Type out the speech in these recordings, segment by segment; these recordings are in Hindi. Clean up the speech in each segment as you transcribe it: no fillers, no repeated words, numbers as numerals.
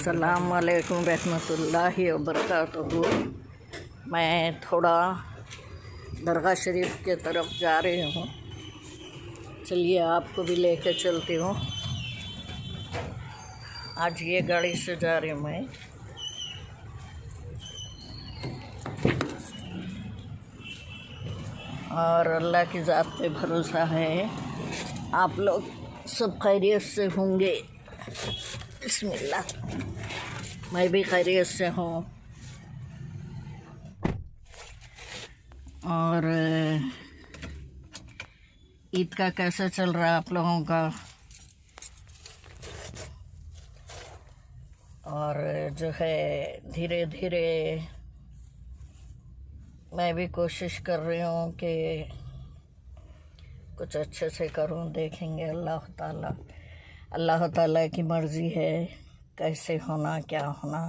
अस्सलाम वालेकुम रहमतुल्लाहि व बरकातुहू। मैं थोड़ा दरगाह शरीफ के तरफ जा रही हूँ, चलिए आपको भी लेके चलती हूँ। आज ये गाड़ी से जा रही हूँ मैं। और अल्लाह की ज़ात पे भरोसा है आप लोग सब खैरियत से होंगे। बिस्मिल्लाह, मैं भी खैरियत से हूँ। और ईद का कैसा चल रहा है आप लोगों का? और जो है धीरे धीरे मैं भी कोशिश कर रही हूँ कि कुछ अच्छे से करूँ। देखेंगे, अल्लाह ताला की मर्ज़ी है, कैसे होना क्या होना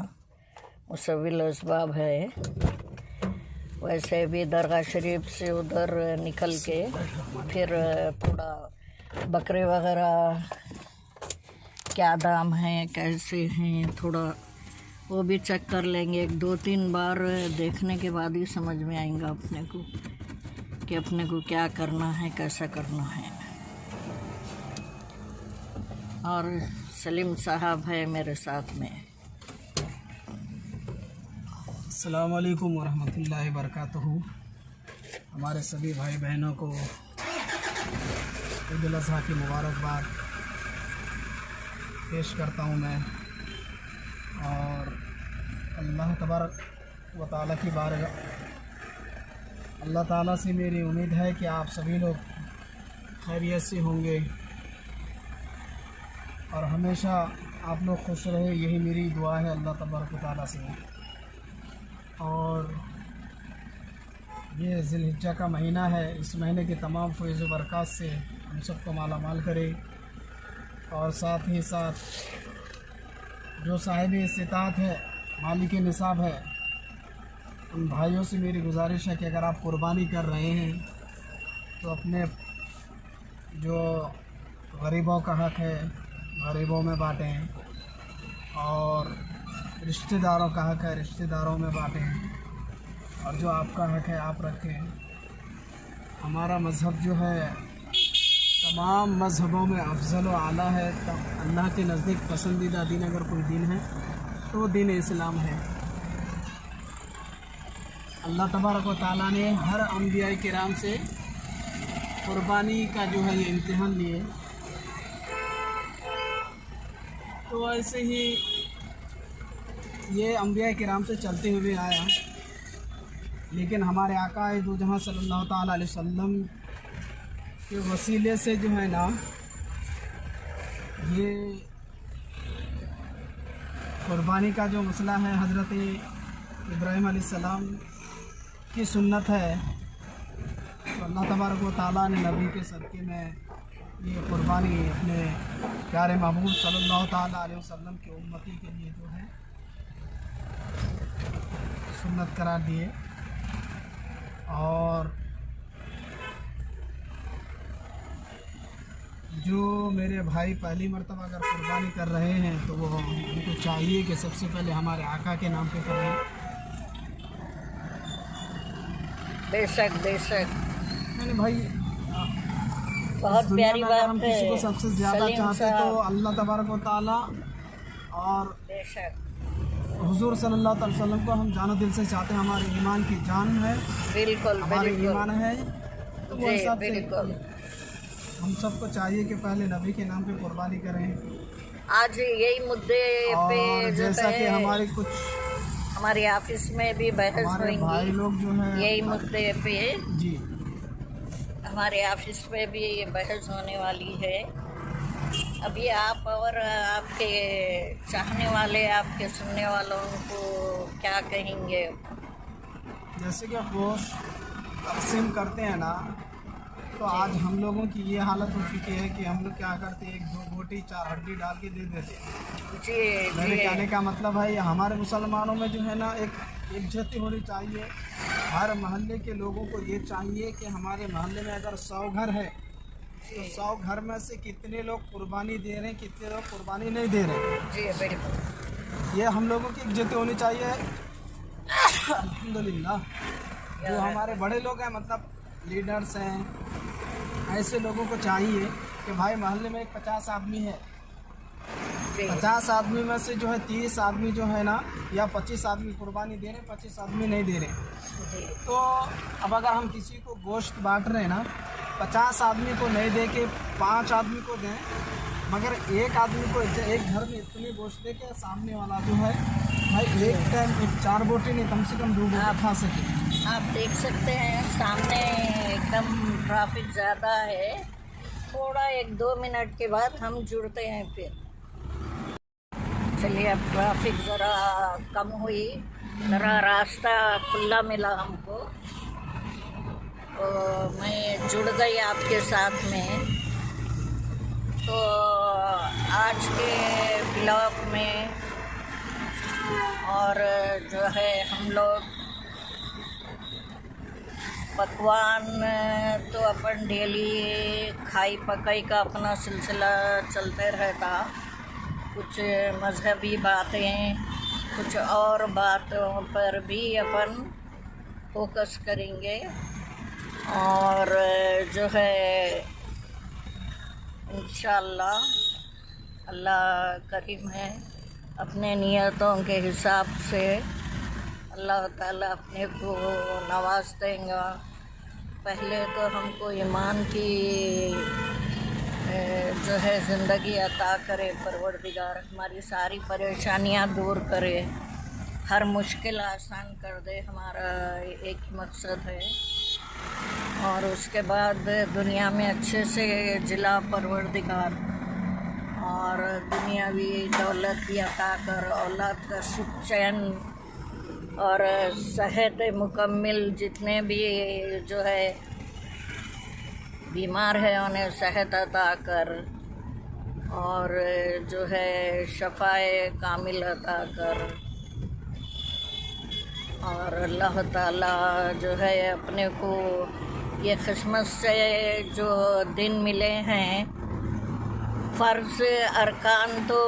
मुसव्विल असबाब है। वैसे भी दरगाह शरीफ से उधर निकल के फिर थोड़ा बकरे वगैरह क्या दाम है, कैसे हैं, थोड़ा वो भी चेक कर लेंगे। 2-3 बार देखने के बाद ही समझ में आएगा अपने को कि अपने को क्या करना है, कैसा करना है। और सलीम साहब है मेरे साथ में। अस्सलाम वालेकुम वरहमतुल्लाहि वबरकातुहू। हमारे सभी भाई बहनों को ईद उल अज़हा की मुबारकबाद पेश करता हूँ मैं। और अल्लाह तबारक व तआला की बारगाह, अल्लाह ताला से मेरी उम्मीद है कि आप सभी लोग खैरियत से होंगे और हमेशा आप लोग खुश रहे, यही मेरी दुआ है अल्लाह तबारक व तआला से। और ये ज़िलहिज्जा का महीना है, इस महीने के तमाम फ़ैज़ व बरक़ात से हम सबको माला माल करे। और साथ ही साथ जो साहिब इस्तिताअत है, मालिक निसाब है, उन भाइयों से मेरी गुजारिश है कि अगर आप कुर्बानी कर रहे हैं तो अपने जो गरीबों का हक़ है गरीबों में बाँटें, और रिश्तेदारों का हक़ है रिश्तेदारों में बाँटें, और जो आपका हक़ है आप रखें। हमारा मज़हब जो है तमाम मज़हबों में अफजल व आला है। अल्लाह के नज़दीक पसंदीदा दीन अगर कोई दीन है तो दीन इस्लाम है। अल्लाह तबारक व तआला ने हर अंबिया किराम से कुर्बानी का जो है ये इम्तिहान लिए, तो ऐसे ही ये अंबिया किराम से चलते हुए आया। लेकिन हमारे आका दो जहाँ सल्लल्लाहु ताला अलैहि वसल्लम के वसीले से जो है ना, ये कुर्बानी का जो मसला है हज़रत इब्राहीम अलैहिस्सलाम की सुन्नत है। तो अल्लाह तबारक व तआला ने नबी के सदक़े में ये कुर्बानी अपने प्यारे महबूब सल्लल्लाहु ताला अलैहि वसल्लम की उम्मती के लिए जो है सुन्नत करार दिए। और जो मेरे भाई पहली मर्तबा अगर कुर्बानी कर रहे हैं तो वो उनको चाहिए कि सबसे पहले हमारे आका के नाम पे करें। बेशक मैंने भाई बहुत प्यारी बात हम है। किसी को सबसे ज़्यादा चाहते तो अल्लाह तबारक व तआला और बेशक हुजूर सल्लल्लाहु अलैहि वसल्लम को हम जानो दिल से चाहते हैं। हमारे ईमान की जान है, बिल्कुल हमारे ईमान है, तो वो हिसाब से बिल्कुल हम सबको चाहिए कि पहले नबी के नाम पे कुर्बानी करें। आज यही मुद्दे पे और जो जैसा कि है हमारे ऑफिस में भी बहस हमारे भाई होंगी, लोग जो हैं यही मुद्दे पे जी हमारे ऑफिस में भी ये बहस होने वाली है। अभी आप और आपके चाहने वाले, आपके सुनने वालों को क्या कहेंगे? जैसे कि गोश्त तकसीम करते हैं ना, तो आज हम लोगों की ये हालत हो चुकी है कि हम लोग क्या करते हैं, 1-2 बोटी 4 हड्डी डाल के दे देते हैं। जी मेरे जी कहने का मतलब है हमारे मुसलमानों में जो है ना एक इज्जत होनी चाहिए। हर मोहल्ले के लोगों को ये चाहिए कि हमारे मोहल्ले में अगर 100 घर है तो 100 घर में से कितने लोग कुर्बानी दे रहे हैं, कितने लोग कुर्बानी नहीं दे रहे हैं। जी बिल्कुल। ये हम लोगों की इज्जत होनी चाहिए। अल्हम्दुलिल्लाह, जो हमारे बड़े लोग हैं, मतलब लीडर्स हैं, ऐसे लोगों को चाहिए कि भाई मोहल्ले में एक 50 आदमी है, 50 आदमी में से जो है 30 आदमी जो है ना, या 25 आदमी कुर्बानी दे रहे, 25 आदमी नहीं दे रहे। तो अब अगर हम किसी को गोश्त बांट रहे हैं ना, 50 आदमी को नहीं दे के 5 आदमी को दें, मगर एक आदमी को एक घर में इतने गोश्त दे के सामने वाला जो है भाई एक टाइम 4 बोटी नहीं, कम से कम 2 बोटी खा सके। आप देख सकते हैं सामने एकदम ट्रैफिक ज़्यादा है। थोड़ा 1-2 मिनट के बाद हम जुड़ते हैं फिर। चलिए, अब ट्रैफिक ज़रा कम हुई, ज़रा रास्ता खुला मिला हमको, तो मैं जुड़ गई आपके साथ में। तो आज के ब्लॉग में और जो है हम लोग पकवान तो अपन डेली खाई पकाई का अपना सिलसिला चलते रहता। कुछ मज़हबी बातें, कुछ और बातों पर भी अपन फोकस करेंगे। और जो है इंशाअल्लाह अल्लाह करीम है, अपने नियतों के हिसाब से अल्लाह ताला अपने को नवाज देगा। पहले तो हमको ईमान की जो है ज़िंदगी अता करे परवरदिगार, हमारी सारी परेशानियां दूर करे, हर मुश्किल आसान कर दे, हमारा एक ही मकसद है। और उसके बाद दुनिया में अच्छे से जिला परवरदिगार, और दुनियावी दौलत भी अता कर, औलाद का सुख चैन और सेहत मुकम्मिल, जितने भी जो है बीमार है उन्हें सेहत अता कर, और जो है शफ़ाए कामिल अता कर। और अल्लाह ताला जो है अपने को ये ख़िस्मत से जो दिन मिले हैं, फ़र्ज़ अरकान तो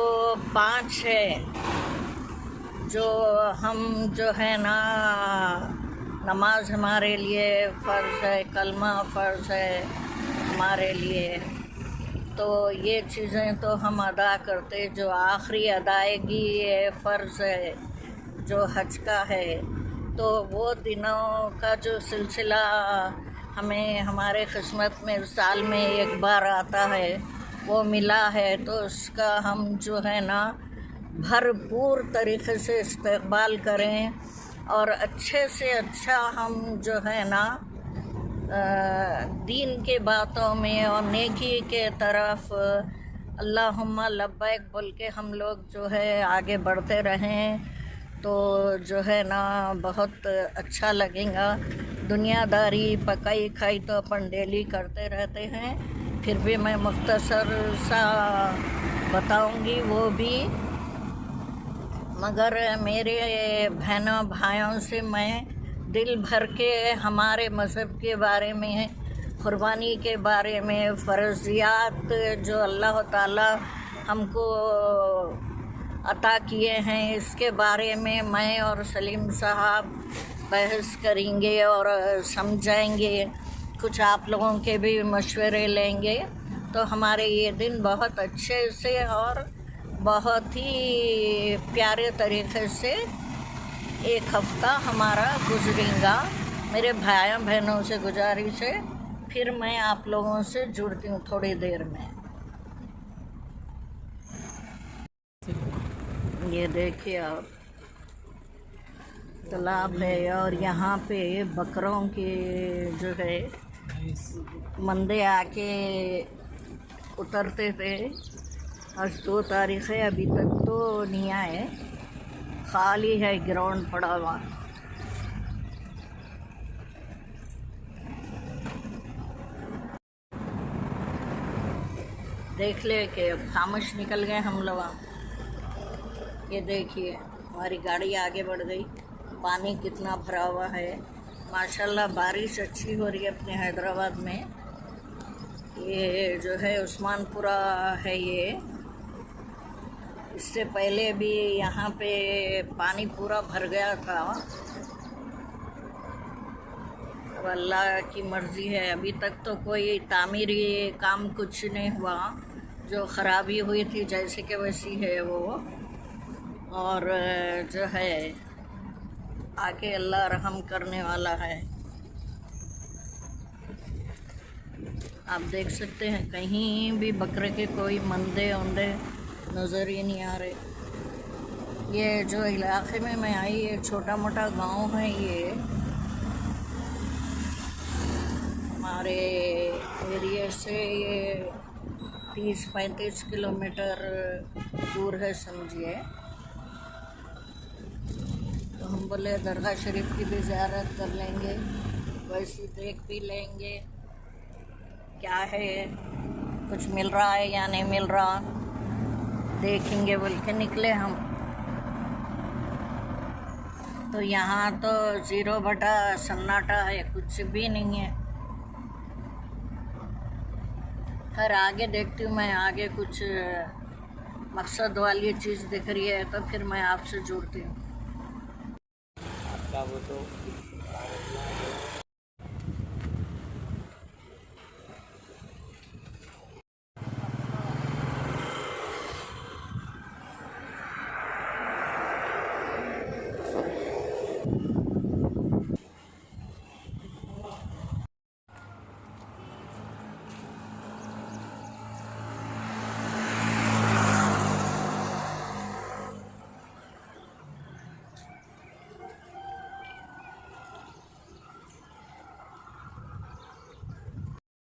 5 है, जो हम जो है ना, नमाज हमारे लिए फ़र्ज़ है, कलमा फ़र्ज़ है हमारे लिए। तो ये चीज़ें तो हम अदा करते। जो आखिरी अदायगी फ़र्ज़ है जो हज का है, तो वो दिनों का जो सिलसिला हमें हमारे क़िस्मत में साल में एक बार आता है, वो मिला है। तो उसका हम जो है ना भरपूर तरीक़े से इस्तेक़बाल करें, और अच्छे से अच्छा हम जो है ना दीन के बातों में और नेकी के तरफ अल्लाहुम्मा लब्बैक बोल के हम लोग जो है आगे बढ़ते रहें, तो जो है ना बहुत अच्छा लगेगा। दुनियादारी पकाई खाई तो अपन डेली करते रहते हैं, फिर भी मैं मुख्तसर सा बताऊंगी वो भी। मगर मेरे बहनों भाइयों से मैं दिल भर के हमारे मज़हब के बारे में, क़ुरबानी के बारे में, फ़र्ज़ियात जो अल्लाह ताला हमको अता किए हैं, इसके बारे में मैं और सलीम साहब बहस करेंगे और समझाएंगे, कुछ आप लोगों के भी मशवरे लेंगे। तो हमारे ये दिन बहुत अच्छे से और बहुत ही प्यारे तरीक़े से एक हफ़्ता हमारा गुजरेगा। मेरे भाइयों बहनों से गुजारिश है, फिर मैं आप लोगों से जुड़ती हूँ थोड़ी देर में। ये देखिए आप, तालाब है, और यहाँ पे बकरों के जो है मंदे आके उतरते थे। आज 2 तारीख़ है, अभी तक तो नहीं आए, खाली है ग्राउंड पड़ा हुआ। देख ले के खामोश निकल गए हम लोग। ये देखिए हमारी गाड़ी आगे बढ़ गई, पानी कितना भरा हुआ है। माशाल्लाह बारिश अच्छी हो रही है अपने हैदराबाद में। ये जो है उस्मानपुरा है, ये इससे पहले भी यहाँ पे पानी पूरा भर गया था। अब अल्लाह की मर्ज़ी है, अभी तक तो कोई तामीरी काम कुछ नहीं हुआ। जो ख़राबी हुई थी जैसे कि वैसी है वो, और जो है आगे अल्लाह रहम करने वाला है। आप देख सकते हैं कहीं भी बकरे के कोई मंदे उंदे नज़र ही नहीं आ रहे। ये जो इलाके में मैं आई, ये छोटा मोटा गांव है। ये हमारे एरिया से ये 30-35 किलोमीटर दूर है समझिए। तो हम बोले दरगाह शरीफ की भी ज़ियारत कर लेंगे, वैसे देख भी लेंगे क्या है, कुछ मिल रहा है या नहीं मिल रहा, देखेंगे बोल के निकले हम। तो यहाँ तो 0 सन्नाटा है, कुछ भी नहीं है। खैर आगे देखती हूँ मैं, आगे कुछ मकसद वाली चीज़ दिख रही है तो फिर मैं आपसे जुड़ती हूँ। आपका वो तो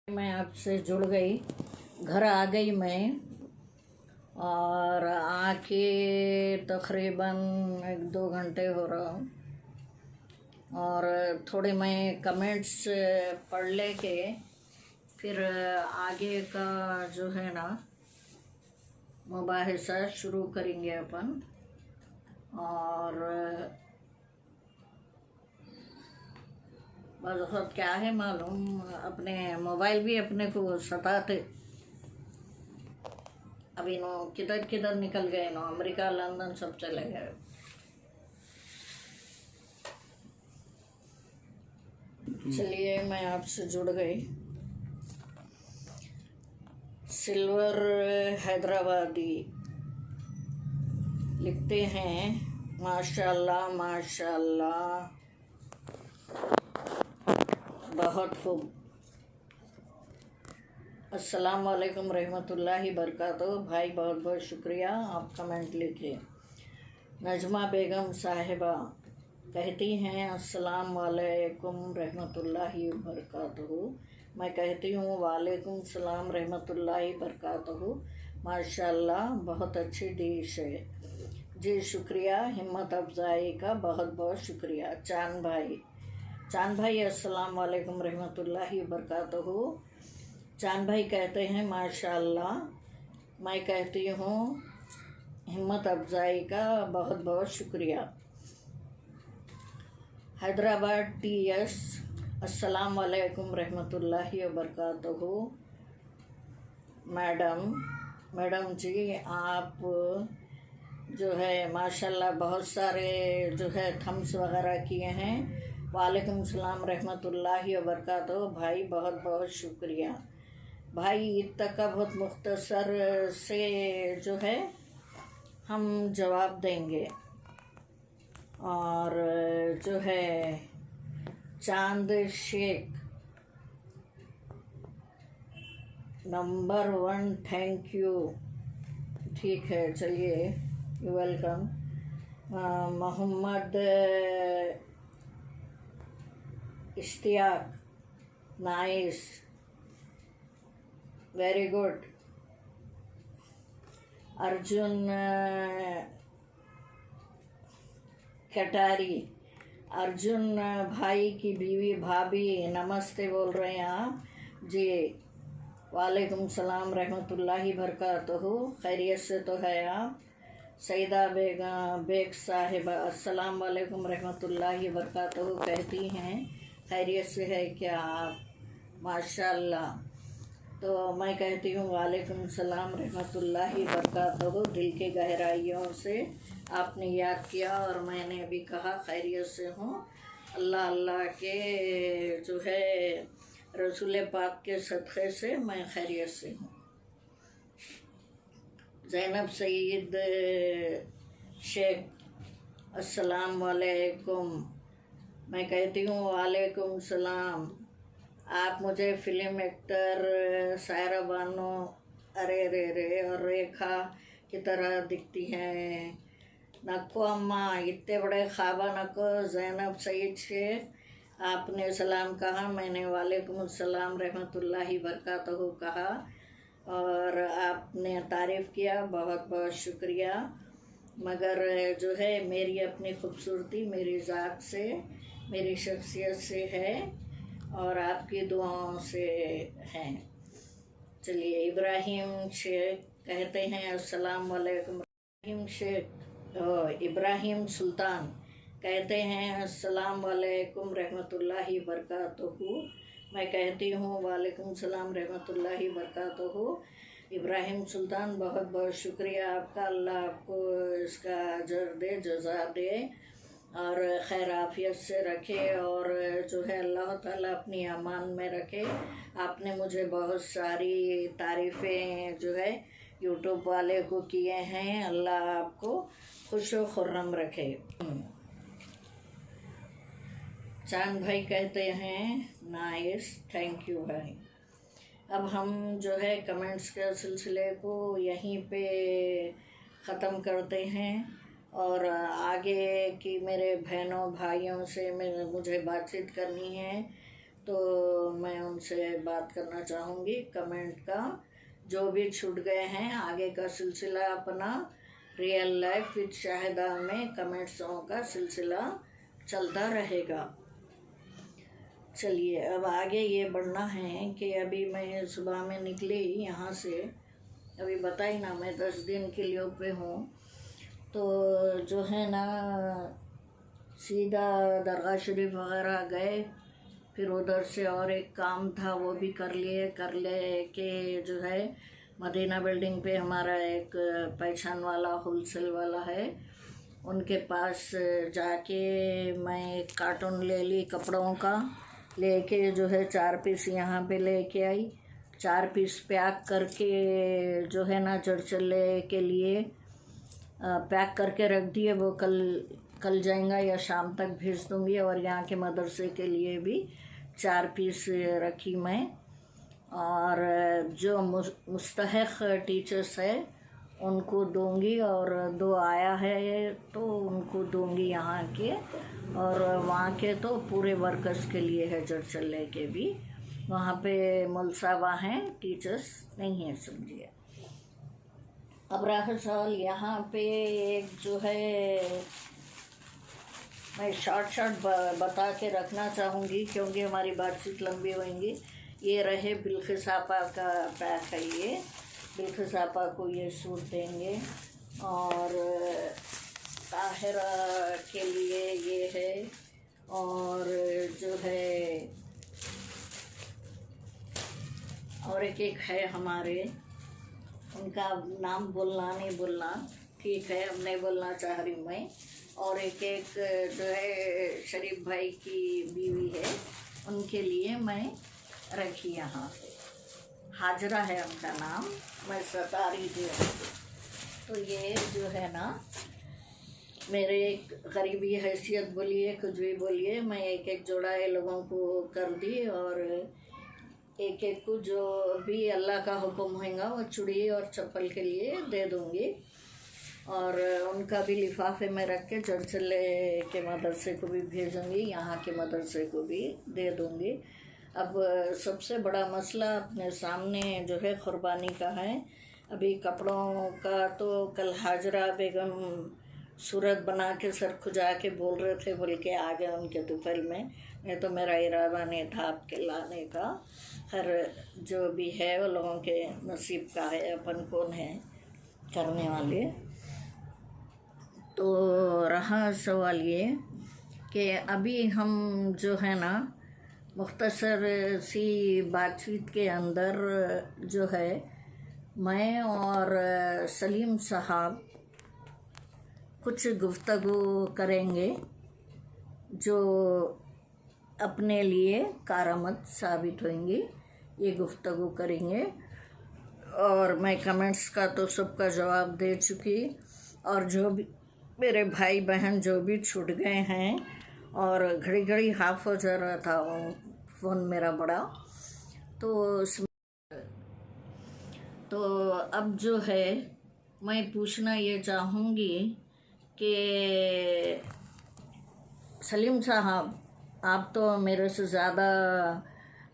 मैं आपसे जुड़ गई, घर आ गई मैं, और आके तकरीबन 1-2 घंटे हो रहा हूँ। और थोड़े मैं कमेंट्स पढ़ लेके फिर आगे का जो है ना मुबाहिसा शुरू करेंगे अपन। और बस क्या है मालूम, अपने मोबाइल भी अपने को सताते। अभी नो किधर किधर निकल गए, नो अमेरिका लंदन सब चले गए। चलिए मैं आपसे जुड़ गई। सिल्वर हैदराबादी लिखते हैं, माशाल्लाह माशाल्लाह, बहुत खूब। अस्सलाम वालेकुम रहमतुल्लाहि बरकातहू। भाई बहुत बहुत शुक्रिया, आप कमेंट लिखे। नजमा बेगम साहिबा कहती हैं अस्सलाम वालेकुम रहमतुल्लाहि बरकातहू। मैं कहती हूँ वालेकुम सलाम रहमतुल्लाहि बरकातहू। माशाल्लाह बहुत अच्छी डिश है जी, शुक्रिया, हिम्मत अफजाई का बहुत बहुत शुक्रिया। चांद भाई अस्सलाम वालेकुम रहमतुल्लाहि बरकातहू। चांद भाई कहते हैं माशाल्लाह। मैं कहती हूँ हिम्मत अफजाई का बहुत बहुत शुक्रिया। हैदराबाद TS अस्सलाम वालेकुम रहमतुल्लाहि बरकातहू। मैडम जी, आप जो है माशाल्लाह बहुत सारे जो है थम्स वगैरह किए हैं। वालेकुम सलाम रहमतुल्लाहि बरकातहू। भाई बहुत बहुत शुक्रिया। भाई ईद तक का बहुत मुख्तसर से जो है हम जवाब देंगे। और जो है चांद शेख नंबर 1, थैंक यू। ठीक है, चलिए, you welcome. Mohammad Ishtiaq, nice, very good. Arjun Katari, Arjun भाई की बीवी भाभी नमस्ते बोल रहे हैं आप जी। वालेकुम सलाम रहमतुल्लाहि बरकातहू। खैरियत से तो है आप? सईदा बेग साहिबा अस्सलाम वालेकुम रहमतुल्लाहि बरकातहू कहती हैं खैरियत से है क्या आप? माशाल्लाह। तो मैं कहती हूँ वालेकुम सलाम रहमतुल्लाहि बरकातहू। दिल के गहराइयों से आपने याद किया और मैंने भी कहा खैरियत से हूँ। अल्लाह अल्लाह के जो है रसूल पाक के सदक़े से मैं खैरियत से हूँ। ज़ैनब सईद शेख, अस्सलाम वालेकुम। मैं कहती हूँ वालेकुम सलाम। आप मुझे फिल्म एक्टर सायरा बानो अरे रे रे और रेखा की तरह दिखती हैं। नको अम्मा, इतने बड़े ख्वाबा नको। ज़ैनब सईद शेख, आपने सलाम कहा, मैंने वालेकुम सलाम रहमतुल्लाहि बरकातहू कहा और आपने तारीफ़ किया, बहुत बहुत शुक्रिया। मगर जो है मेरी अपनी खूबसूरती मेरी ज़ात से, मेरी शख्सियत से है और आपकी दुआओं से हैं। चलिए, इब्राहिम शेख कहते हैं अस्सलाम वालेकुम। इब्राहिम शेख इब्राहिम सुल्तान कहते हैं अस्सलाम वालेकुम रहमतुल्लाहि बरकातहू। मैं कहती हूँ वालेकुम सलाम रहमतुल्लाहि बरकातहू। इब्राहिम सुल्तान, बहुत बहुत शुक्रिया आपका। अल्लाह आपको इसका अजर दे, जज़ा दे और खैर आफियत से रखे और जो है अल्लाह ताला अपनी अमान में रखे। आपने मुझे बहुत सारी तारीफ़ें जो है यूट्यूब वाले को किए हैं। अल्लाह आपको खुश व खुर्रम रखे। चांद भाई कहते हैं नाइस, थैंक यू भाई। अब हम जो है कमेंट्स के सिलसिले को यहीं पे ख़त्म करते हैं और आगे की मेरे बहनों भाइयों से मुझे बातचीत करनी है तो मैं उनसे बात करना चाहूँगी। कमेंट का जो भी छूट गए हैं, आगे का सिलसिला अपना रियल लाइफ विद शाहिदा में कमेंट्सों का सिलसिला चलता रहेगा। चलिए, अब आगे ये बढ़ना है कि अभी मैं सुबह में निकली यहाँ से, अभी बताई ना मैं 10 दिन के लिए पे हूँ, तो जो है ना सीधा दरगाह शरीफ वगैरह गए, फिर उधर से और एक काम था वो भी कर ले के जो है मदीना बिल्डिंग पे हमारा एक पहचान वाला होलसेल वाला है, उनके पास जाके मैं एक कार्टून ले ली कपड़ों का, लेके जो है 4 पीस यहाँ पे लेके आई। 4 पीस पैक करके जो है ना चरचले के लिए पैक करके रख दिए। वो कल जाएगा या शाम तक भेज दूँगी। और यहाँ के मदरसे के लिए भी 4 पीस रखी मैं, और जो मुस्तहक़ टीचर्स है उनको दूँगी, और 2 आया है तो उनको दूँगी यहाँ के, और वहाँ के तो पूरे वर्कर्स के लिए है चरचले के भी। वहाँ पे मुलसावा हैं, टीचर्स नहीं है, समझिए। अब रहा सवाल यहाँ पे एक जो है मैं शॉर्ट बता के रखना चाहूँगी क्योंकि हमारी बातचीत लंबी होंगी। ये रहे बिल्किस आपा का पैक है, ये बिल्किस आपा को ये सूट देंगे, और ताहिरा के लिए ये है, और जो है और एक है हमारे, उनका नाम बोलना नहीं बोलना, ठीक है, अब नहीं बोलना चाह रही मैं। और एक जो है शरीफ भाई की बीवी है, उनके लिए मैं रखी यहाँ पे, हाजरा है उनका नाम, मैं सता रही थी। तो ये जो है ना मेरे एक गरीबी हैसियत बोलिए, कुछ भी बोलिए, मैं एक जोड़ा ये लोगों को कर दी, और एक को जो भी अल्लाह का हुक्म होगा वो चूड़ी और चप्पल के लिए दे दूँगी, और उनका भी लिफाफे में रख के चरचले के मदरसे को भी भेजूँगी, यहाँ के मदरसे को भी दे दूँगी। अब सबसे बड़ा मसला अपने सामने जो है क़ुरबानी का है। अभी कपड़ों का तो कल हाजरा बेगम सूरत बना के सर खुजा के बोल रहे थे, बोल के आ गए उनके दोपहर में, नहीं तो मेरा इरादा नहीं था आपके लाने का। खैर जो भी है वो लोगों के नसीब का है, अपन कौन है करने वाले। तो रहा सवाल ये कि अभी हम जो है ना मुख्तसर सी बातचीत के अंदर जो है मैं और सलीम साहब कुछ गुफ्तगू करेंगे जो अपने लिए कारआमद साबित होंगी। ये गुफ्तगू करेंगे और मैं कमेंट्स का तो सबका जवाब दे चुकी, और जो भी मेरे भाई बहन जो भी छूट गए हैं और घड़ी घड़ी हाफ हो जा रहा था फ़ोन मेरा बड़ा, तो अब जो है मैं पूछना ये चाहूँगी कि सलीम साहब, आप तो मेरे से ज़्यादा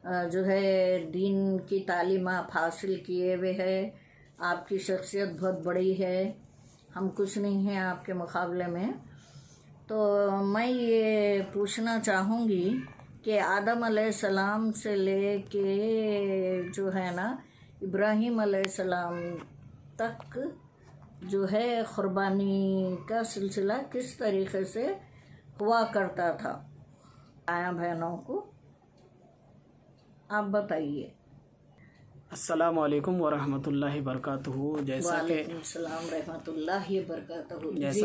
जो है दीन की तालीम आप हासिल किए हुए हैं, आपकी शख्सियत बहुत बड़ी है, हम कुछ नहीं हैं आपके मुकाबले में। तो मैं ये पूछना चाहूँगी कि आदम अलैहिस्सलाम से लेके जो है ना इब्राहीम अलैहिस्सलाम तक जो है क़ुरबानी का सिलसिला किस तरीक़े से हुआ करता था आया बहनों को, आप बताइए। अस्सलामु अलैकुम वरहमतुल्लाहि बरकातुहू। जैसा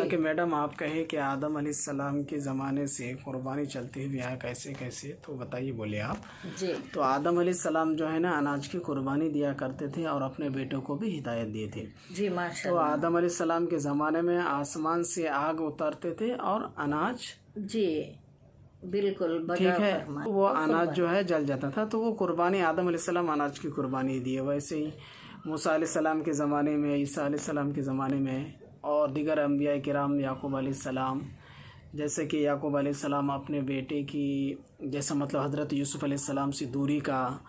कि मैडम आप कहे कि आदम अलैहिस्सलाम के ज़माने से कुर्बानी चलती हुई है, कैसे कैसे, तो बताइए, बोले आप जी। तो आदम अलैहिस्सलाम जो है ना अनाज की कुर्बानी दिया करते थे और अपने बेटों को भी हिदायत दिए थे जी, माशाअल्लाह। तो आदम अलैहिस्सलाम के ज़माने में आसमान से आग उतरते थे और अनाज, जी बिल्कुल, ठीक है, वो अनाज जो है जल जाता था, तो वो कुर्बानी आदम अलैहिस्सलाम अनाज की कुर्बानी दिए। वैसे ही मूसा अलैहिस्सलाम के ज़माने में, ईसा अलैहिस्सलाम के ज़माने में और दीगर अंबिया किराम, याकूब अलैहिस्सलाम, जैसे कि याकूब अलैहिस्सलाम अपने बेटे की, जैसा मतलब हज़रत यूसुफ़ अलैहिस्सलाम से दूरी का,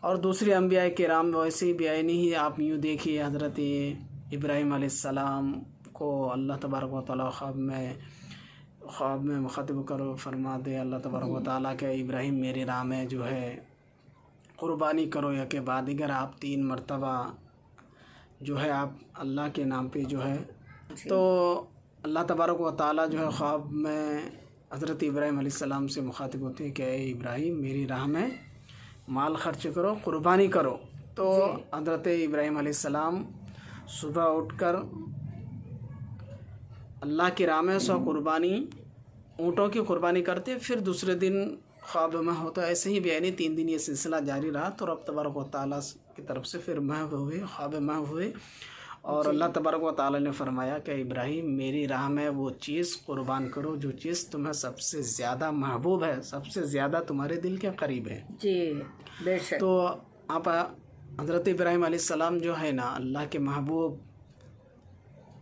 और दूसरी अंबिया किराम वैसे ही बेआईनी ही आप यूँ देखिए हज़रत इब्राहीम अलैहिस्सलाम को अल्लाह तबारक व तआला ख्वाब में मुखातिब करो, फरमा दे अल्लाह तबारक व तआला के इब्राहीम मेरे राम है जो है कुर्बानी करो, या के बाद अगर आप 3 मरतबा जो है आप अल्लाह के नाम पे जो है, तो अल्लाह तबारक व तआला जो है ख्वाब में हज़रत इब्राहीम अलैहिस्सलाम से मुखातिब होते हैं कि इब्राहीम मेरी राह में माल खर्च करो, कुर्बानी करो। तो हज़रत इब्राहीम अलैहिस्सलाम सुबह उठकर अल्लाह की राह में कुर्बानी, ऊँटों की कुर्बानी करते, फिर दूसरे दिन ख्वाब में होता। ऐसे ही बेआईनी 3 दिन ये सिलसिला जारी रहा। तो रब तबारक व तआला की तरफ से फिर महव हुए, ख्वाब महव हुए, और अल्लाह तबारक व तआला ने फरमाया कि इब्राहीम मेरी राह में वो चीज़ कुर्बान करो जो चीज़ तुम्हें सबसे ज़्यादा महबूब है, सबसे ज़्यादा तुम्हारे दिल के करीब है। जी बेशक। तो आप हज़रत इब्राहीम अलैहिस्सलाम जो है ना अल्लाह के महबूब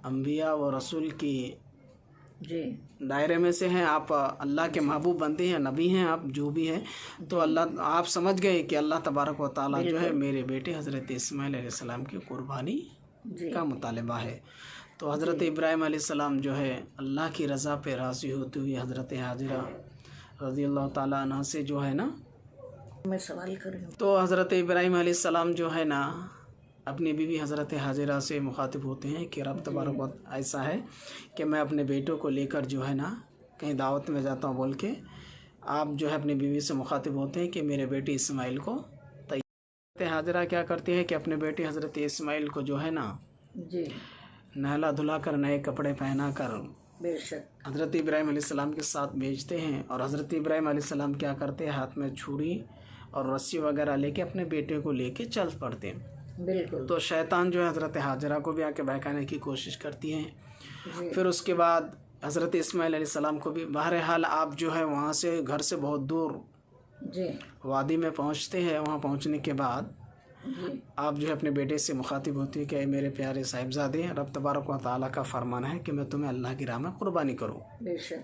अंबिया व रसूल की जी दायरे में से हैं, आप अल्लाह के महबूब बनते हैं, नबी हैं आप जो भी हैं। तो अल्लाह आप समझ गए कि अल्लाह तबारक व तआला जो है मेरे बेटे हज़रत इस्माइल अलैहिस्सलाम की कुर्बानी का मुतालबा है। तो हज़रत इब्राहीम अलैहिस्सलाम जो है अल्लाह की रज़ा पे राज़ी होते हुए हज़रत हाजिरा रज़ियल्लाहु ताला अन्हा से जो है ना, मैं सवाल करूँ तो हज़रत इब्राहीम अलैहिस्सलाम जो है ना अपनी बीवी हज़रत हाजिरा से मुखातिब होते हैं कि रब तबारक व ऐसा है कि मैं अपने बेटों को लेकर जो है ना कहीं दावत में जाता हूँ बोल के आप जो है अपनी बीवी से मुखातिब होते हैं कि मेरे बेटे इस्माइल को तैयार। हाजिरा क्या करती है कि अपने बेटे हज़रत इस्माइल को जो है ना जी नहला धुला कर, नए कपड़े पहना कर बेशक हज़रत इब्राहीम अलैहिस्सलाम के साथ भेजते हैं। और हज़रत इब्राहीम अलैहिस्सलाम क्या करते हैं, हाथ में छुरी और रस्सी वगैरह लेके अपने बेटे को लेके चल पड़ते हैं। बिल्कुल। तो शैतान जो है हज़रत हाजिरा को भी आके बहकाने की कोशिश करती हैं। फिर उसके बाद हज़रत इस्माइल अलैहिस्सलाम को भी। बहरहाल आप जो है वहाँ से घर से बहुत दूर जी वादी में पहुँचते हैं। वहाँ पहुँचने के बाद आप जो है अपने बेटे से मुखातिब होती है कि मेरे प्यारे साहिबजादे, रब तबारक व तआला का फरमान है कि मैं तुम्हें अल्लाह की राह में कुर्बानी करूँ। बेशक।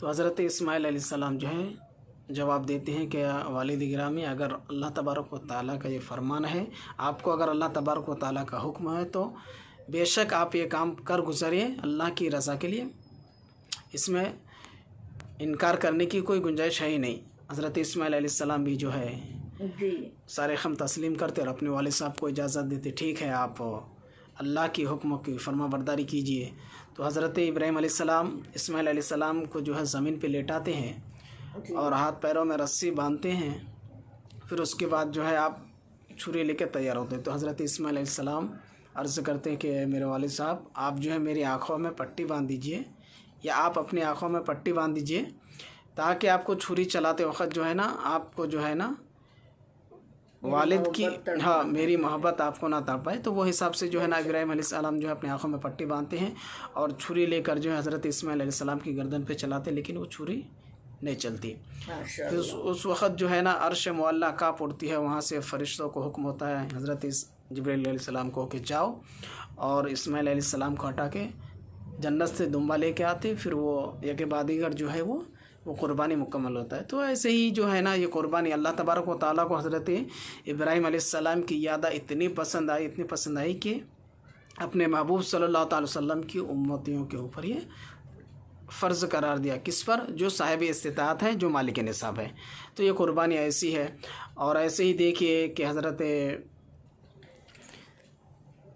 तो हज़रत इस्माइल अलैहिस्सलाम जो है जवाब देते हैं कि वालिद गिरामी, अगर अल्लाह तबारक व तआला का ये फरमान है, आपको अगर अल्लाह तबारक व तआला का हुक्म है तो बेशक आप ये काम कर गुजरिए अल्लाह की रज़ा के लिए, इसमें इनकार करने की कोई गुंजाइश है ही नहीं। हज़रत इस्माइल अलैहिस्सलाम भी जो है सारे खम तस्लीम करते और अपने वालिद साहब को इजाज़त देते, ठीक है आप अल्लाह की हुक्म की फरमा बरदारी कीजिए। तो हज़रत इब्राहीम अलैहिस्सलाम इस्माइल अलैहिस्सलाम को जो है ज़मीन पे लेटाते हैं और हाथ पैरों में रस्सी बांधते हैं। फिर उसके बाद जो है आप छुरी लेके तैयार होते हैं। तो हज़रत इस्माइल अलैहिस्सलाम अर्ज़ करते हैं कि मेरे वालिद साहब, आप जो है मेरी आँखों में पट्टी बांध दीजिए, या आप अपनी आँखों में पट्टी बांध दीजिए, ताकि आपको छुरी चलाते वक्त जो है ना, आपको जो है ना वालिद की, हाँ, मेरी मोहब्बत आपको ना तड़ पाए। तो वो हिसाब से जो है ना इब्राहिम अलैहिस्सलाम जो है अपनी आँखों में पट्टी बांधते हैं और छुरी लेकर जो है हज़रत इस्माइल अलैहिस्सलाम की गर्दन पे चलाते, लेकिन वो छुरी नहीं चलती। फिर उस वक़्त जो है ना अर्श मुअल्ला काँप उठती है। वहाँ से फ़रिश्तों को हुक्म होता है हज़रत जिब्रील अलैहिस्सलाम को कि जाओ और इस्माइल अलैहिस्सलाम को हटा के जन्नत से दुम्बा लेके आते। फिर वो एक बाद दीगर जो है वो कुर्बानी मुकम्मल होता है। तो ऐसे ही जो है ना ये कुर्बानी अल्लाह तबारक व तआला को हज़रत इब्राहिम अलैहिस्सलाम की यादा इतनी पसंद आई कि अपने महबूब सल्लल्लाहु अलैहि वसल्लम की उम्मतियों के ऊपर ये फ़र्ज़ करार दिया। किस पर? जो साहिब इस्तिताअत है, जो मालिक निसाब है। तो ये कुर्बानी ऐसी है। और ऐसे ही देखिए कि हज़रत,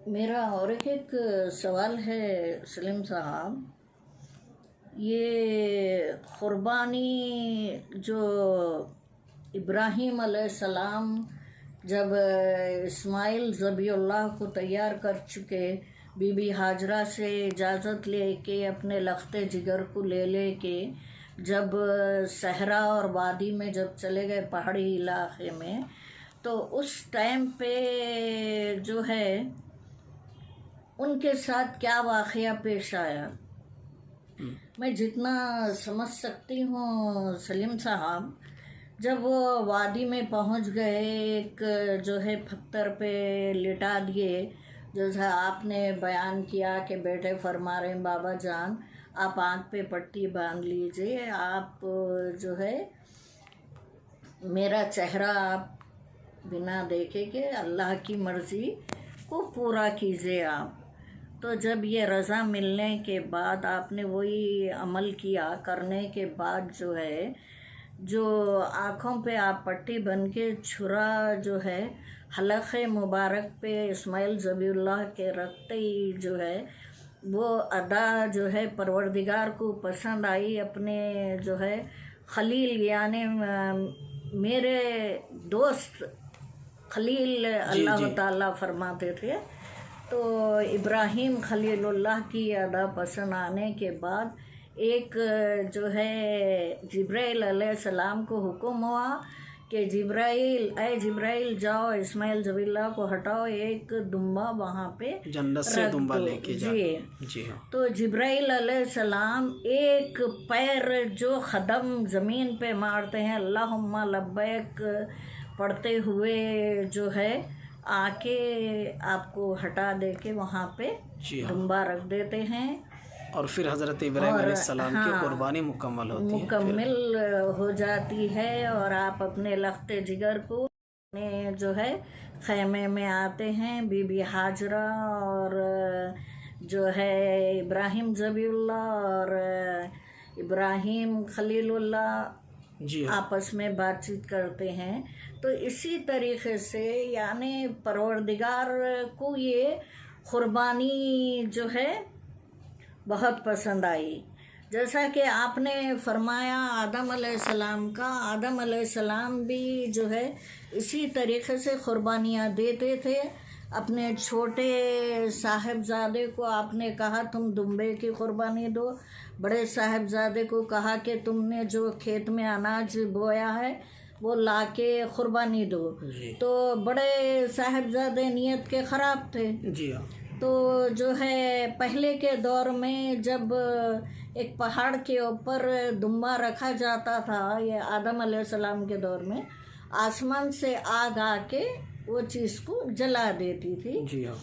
मेरा और एक सवाल है सलीम साहब, ये क़ुरबानी जो इब्राहीम अलैहिस्सलाम जब इस्माइल ज़बीहुल्लाह को तैयार कर चुके, बीबी हाजरा से इजाज़त लेके अपने लख्ते जिगर को ले के जब सहरा और वादी में जब चले गए पहाड़ी इलाके में, तो उस टाइम पे जो है उनके साथ क्या वाक़या पेश आया? मैं जितना समझ सकती हूँ सलीम साहब, जब वो वादी में पहुँच गए, एक जो है पत्थर पे लिटा दिए, जैसा आपने बयान किया कि बेटे फरमा रहे हैं बाबा जान आप आँख पे पट्टी बांध लीजिए, आप जो है मेरा चेहरा आप बिना देखे के अल्लाह की मर्ज़ी को पूरा कीजिए आप। तो जब ये रज़ा मिलने के बाद आपने वही अमल किया, करने के बाद जो है जो आँखों पे आप पट्टी बन के छुरा जो है हलक़े मुबारक पे इस्माइल ज़बीहुल्लाह के रखते ही जो है वो अदा जो है परवरदिगार को पसंद आई। अपने जो है खलील यानी मेरे दोस्त खलील अल्लाह ताला फरमाते थे, तो इब्राहीम खलीलुल्लाह की अदा पसंद आने के बाद एक जो है जिब्राइल अलैहिस्सलाम को हुक्म हुआ कि जिब्राइल जाओ इस्माइल ज़बीहुल्लाह को हटाओ, एक दुम्बा वहाँ पे जन्नत से दुम्बा लेके जाओ। जी हाँ। तो जिब्राइल अलैहिस्सलाम एक पैर जो ख़दम ज़मीन पे मारते हैं अल्लाहुम्मा लब्बैक पढ़ते हुए जो है आके आपको हटा दे के वहाँ पे दुम्बा रख देते हैं और फिर हज़रत इब्राहीम अलैहिस्सलाम की कुर्बानी मुकम्मल हो जाती है और आप अपने लख्ते जिगर को जो है खैमे में आते हैं। बीबी हाजरा और जो है इब्राहीम ज़बीहुल्लाह और इब्राहीम खलीलुल्लाह आपस में बातचीत करते हैं। तो इसी तरीक़े से यानी परवरदिगार को ये क़ुरबानी जो है बहुत पसंद आई। जैसा कि आपने फरमाया आदम अलैहिस्सलाम का, आदम अलैहिस्सलाम भी जो है इसी तरीक़े से क़ुरबानियाँ देते थे। अपने छोटे साहिबजादे को आपने कहा तुम दुम्बे की क़ुरबानी दो, बड़े साहिबजादे को कहा कि तुमने जो खेत में अनाज बोया है वो लाके क़ुरबानी दो। तो बड़े साहिबजादे नियत के ख़राब थे। जी हाँ। तो जो है पहले के दौर में जब एक पहाड़ के ऊपर दुम्बा रखा जाता था, ये आदम अलैहिस्सलाम के दौर में आसमान से आग आके वो चीज़ को जला देती थी। जी हाँ।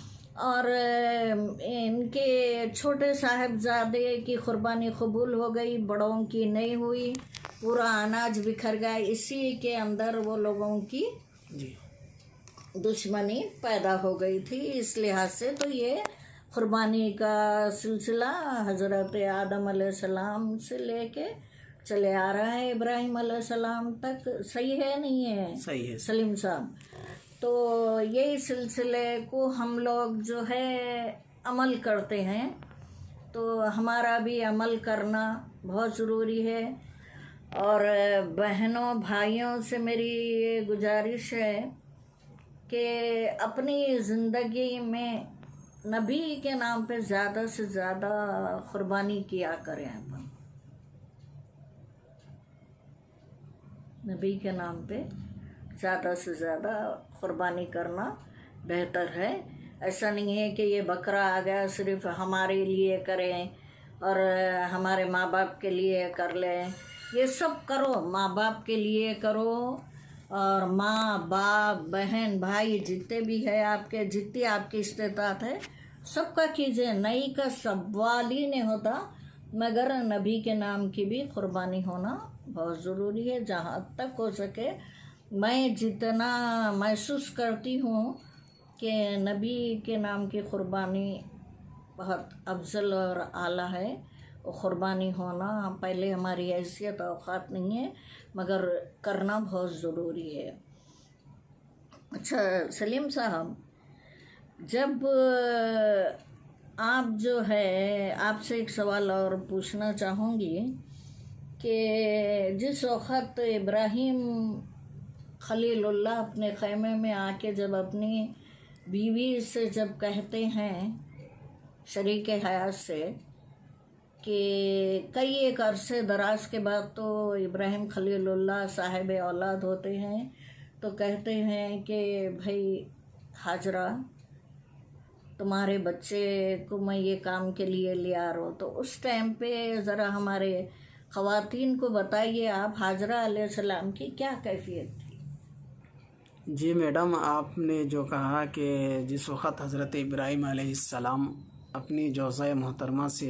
और इनके छोटे साहिबजादे की क़ुरबानी कबूल हो गई, बड़ों की नहीं हुई, पूरा अनाज बिखर गया। इसी के अंदर वो लोगों की दुश्मनी पैदा हो गई थी। इस लिहाज से तो ये क़ुरबानी का सिलसिला हज़रत आदम अलैहिस्सलाम से लेके चले आ रहा है इब्राहीम अलैहिस्सलाम तक। सही है नहीं है? सही है सलीम साहब। तो यही सिलसिले को हम लोग जो है अमल करते हैं, तो हमारा भी अमल करना बहुत ज़रूरी है। और बहनों भाइयों से मेरी ये गुजारिश है कि अपनी ज़िंदगी में नबी के नाम पे ज़्यादा से ज़्यादा क़ुरबानी किया करें। अपन नबी के नाम पे ज़्यादा से ज़्यादा क़ुरबानी करना बेहतर है। ऐसा नहीं है कि ये बकरा आ गया सिर्फ हमारे लिए करें और हमारे माँ बाप के लिए कर लें। ये सब करो, माँ बाप के लिए करो और माँ बाप बहन भाई जितने भी है आपके, जितनी आपकी इस्तेताअत है सबका कीजिए। नहीं का सवाल ही नहीं होता, मगर नबी के नाम की भी क़ुरबानी होना बहुत ज़रूरी है। जहाँ तक हो सके मैं जितना महसूस करती हूँ कि नबी के नाम की क़ुरबानी बहुत अफजल और आला है। वो क़ुरबानी होना पहले हमारी हैसियत औकात नहीं है, मगर करना बहुत ज़रूरी है। अच्छा सलीम साहब, जब आप जो है, आपसे एक सवाल और पूछना चाहूँगी कि जिस वक़्त इब्राहीम खलीलुल्लाह अपने ख़ैमे में आके जब अपनी बीवी से जब कहते हैं, शरीक हयात से, कि कई एक अरसे दराज के बाद तो इब्राहीम खलीलुल्लाह साहिब औलाद होते हैं, तो कहते हैं कि भाई हाजरा तुम्हारे बच्चे को मैं ये काम के लिए ले आ रहा हूँ। तो उस टाइम पे ज़रा हमारे ख़वातीन को बताइए आप, हाजरा अलैहिस्सलाम की क्या कैफियत थी? जी मैडम, आपने जो कहा कि जिस वक़्त हज़रत इब्राहीम अलैहिस्सलाम अपनी जोज़ा मोहतरमा से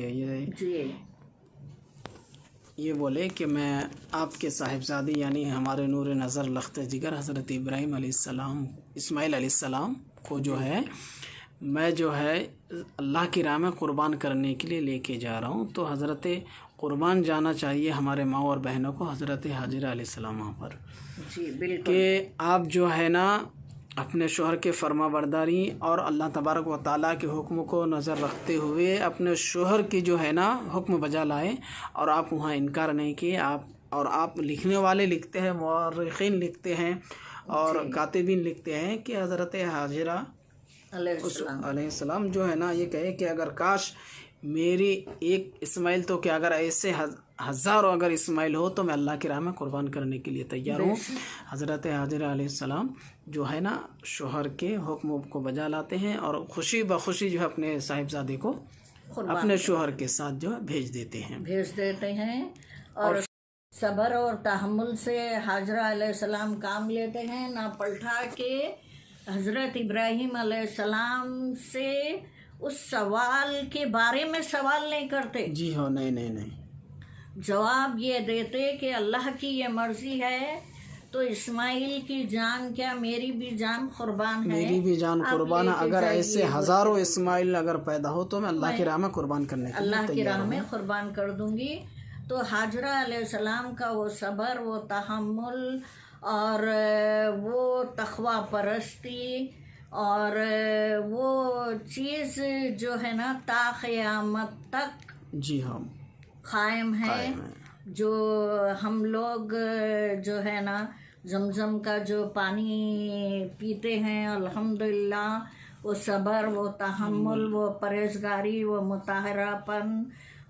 ये बोले कि मैं आपके साहिबजादी यानी हमारे नूर नज़र लख्त जिगर हज़रत इब्राहीम अलैहिस्सलाम इस्माइल अलैहिस्सलाम को जो है मैं जो है अल्लाह की राह में क़ुरबान करने के लिए लेके जा रहा हूँ, तो हज़रत क़ुरबान जाना चाहिए हमारे माँ और बहनों को हज़रत हाजिरा अलैहिस्सलाम पर। जी बिल्कुल। कि आप जो है ना अपने शोहर के फरमाबरदारी और अल्लाह तबारक व तआला के हुक्म को नज़र रखते हुए अपने शोहर की जो है ना हुक्म बजा लाए और आप वहाँ इनकार नहीं किए। आप लिखने वाले लिखते हैं, मुअर्रिखीन लिखते हैं और कातिबीन लिखते हैं कि हज़रत हाजिरा अलैहिस्सलाम जो है ना ये कहे कि अगर काश मेरी एक इस्माइल तो क्या अगर ऐसे हज़ारों अगर इस्माइल हो तो मैं अल्लाह की राह में क़ुरबान करने के लिए तैयार हूँ। हज़रत हाजिरा अलैहिस्सलाम जो है ना शोहर के हुक्म को बजा लाते हैं और खुशी बखुशी जो है अपने साहिबजादे को अपने शोहर के साथ जो है भेज देते हैं और सब्र और तहम्मुल से हाजिरा अलैहिस्सलाम काम लेते हैं। ना पलटा के हज़रत इब्राहीम अलैहिस्सलाम से उस सवाल के बारे में सवाल नहीं करते। जी हाँ, नहीं, जवाब ये देते कि अल्लाह की ये मर्ज़ी है तो इस्माइल की जान क्या मेरी भी जान कुर्बान है, मेरी भी जान कुर्बान है। अगर ऐसे हज़ारों इस्माइल अगर पैदा हो तो मैं अल्लाह की राह में कुर्बान करने के लिए अल्लाह की राह में कुर्बान कर दूंगी। तो हाजरा अलैहिस्सलाम का वो सब्र, वो तहम्मुल और वो तक़वा परस्ती और वो चीज़ जो है ना ता क़यामत तक जी हाँ कायम है। जो हम लोग जो है ना जमजम का जो पानी पीते हैं अल्हम्दुलिल्लाह, वो सब्र, वो तहम्मुल, वो परहेज़गारी, वो मुताहरापन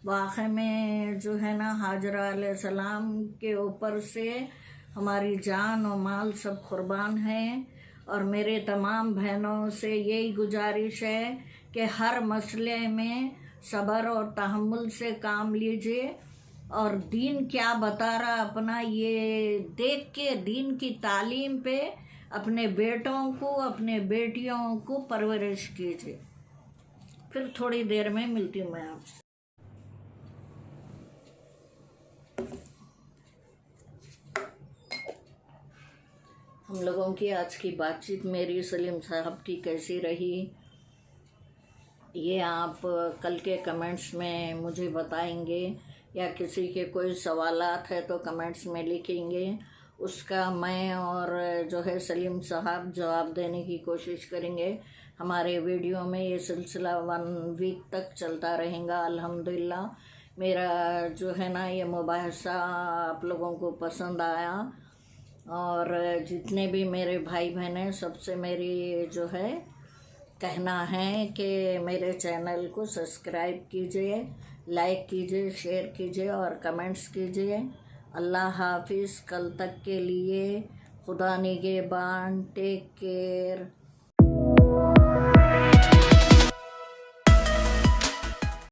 वाक़ई में जो है ना हाजरा अलैहिस्सलाम के ऊपर से हमारी जान और माल सब कुर्बान है। और मेरे तमाम बहनों से यही गुजारिश है कि हर मसले में सब्र और तहम्मुल से काम लीजिए और दीन क्या बता रहा अपना ये देख के दीन की तालीम पे अपने बेटों को अपने बेटियों को परवरिश कीजिए। फिर थोड़ी देर में मिलती हूँ मैं आपसे। हम लोगों की आज की बातचीत मेरी सलीम साहब की कैसी रही ये आप कल के कमेंट्स में मुझे बताएंगे, या किसी के कोई सवालात है तो कमेंट्स में लिखेंगे, उसका मैं और जो है सलीम साहब जवाब देने की कोशिश करेंगे। हमारे वीडियो में ये सिलसिला 1 वीक तक चलता रहेगा अल्हम्दुलिल्लाह। मेरा जो है ना ये मुबाहसा आप लोगों को पसंद आया, और जितने भी मेरे भाई बहन हैं सबसे मेरी जो है कहना है कि मेरे चैनल को सब्सक्राइब कीजिए, लाइक कीजिए, शेयर कीजिए और कमेंट्स कीजिए। अल्लाह हाफिज़। कल तक के लिए खुदा निगहबान। Take care.